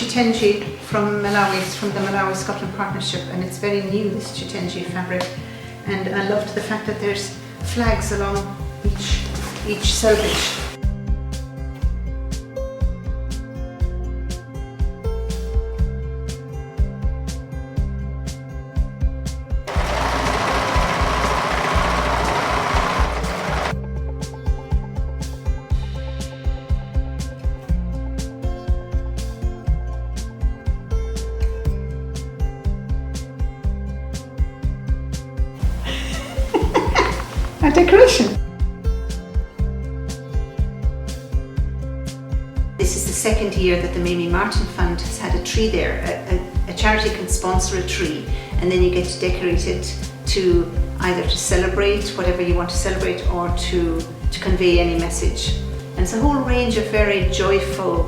chitenji from Malawi. It's from the Malawi Scotland Partnership, and it's very new, this chitenji fabric. And I loved the fact that there's flags along each selvage. A decoration. This is the second year that the Mamie Martin Fund has had a tree there. A charity can sponsor a tree, and then you get to decorate it to either to celebrate whatever you want to celebrate, or to convey any message. And it's a whole range of very joyful,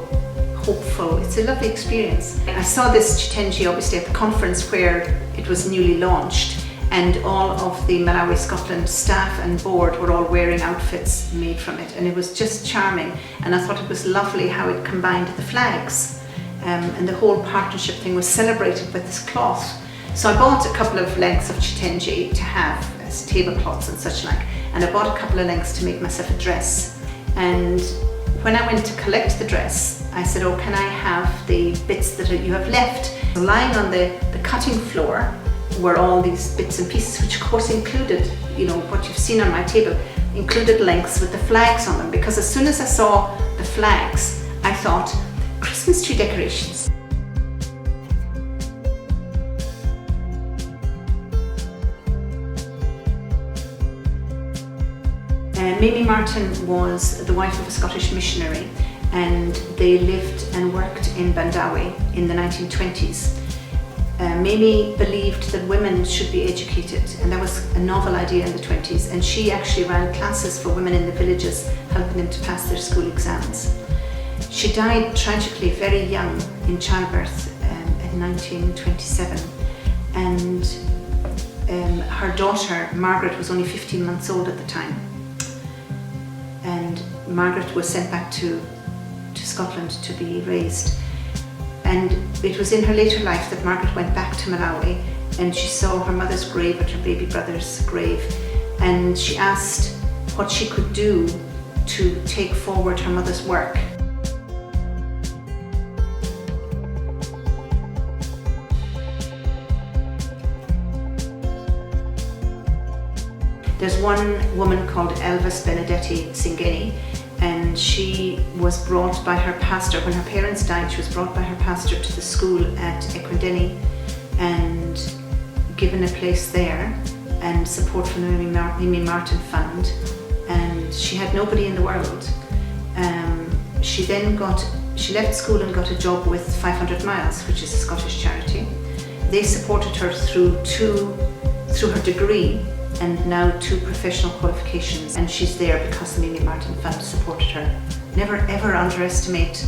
hopeful. It's a lovely experience. I saw this chitenji obviously at the conference where it was newly launched, and all of the Malawi Scotland staff and board were all wearing outfits made from it, and it was just charming. And I thought it was lovely how it combined the flags, and the whole partnership thing was celebrated with this cloth. So I bought a couple of lengths of chitenji to have as tablecloths and such like, and I bought a couple of lengths to make myself a dress. And when I went to collect the dress, I said, oh, can I have the bits that you have left? Lying on the cutting floor were all these bits and pieces, which of course included, you know, what you've seen on my table, included lengths with the flags on them, because as soon as I saw the flags, I thought, Christmas tree decorations. Mamie Martin was the wife of a Scottish missionary, and they lived and worked in Bandawi in the 1920s. Mamie believed that women should be educated, and that was a novel idea in the 20s, and she actually ran classes for women in the villages, helping them to pass their school exams. She died tragically very young in childbirth in 1927, and her daughter Margaret was only 15 months old at the time, and Margaret was sent back to Scotland to be raised. And it was in her later life that Margaret went back to Malawi, and she saw her mother's grave and her baby brother's grave, and she asked what she could do to take forward her mother's work. There's one woman called Elvis Benedetti Singeni, and she was brought by her pastor. When her parents died, she was brought by her pastor to the school at Ekwendeni and given a place there and support from the Mamie Martin Fund, and she had nobody in the world. She left school and got a job with 500 Miles, which is a Scottish charity. They supported her through her degree and now 2 professional qualifications, and she's there because the Mamie Martin Fund supported her. Never ever underestimate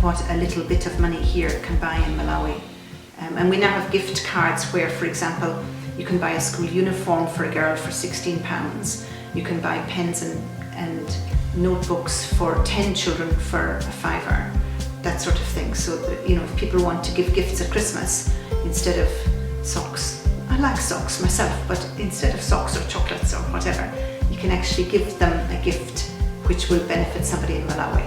what a little bit of money here can buy in Malawi. And we now have gift cards where, for example, you can buy a school uniform for a girl for £16. You can buy pens and notebooks for 10 children for a £5, that sort of thing. So that, you know, if people want to give gifts at Christmas instead of socks, I like socks myself, but instead of socks or chocolates or whatever, you can actually give them a gift which will benefit somebody in Malawi.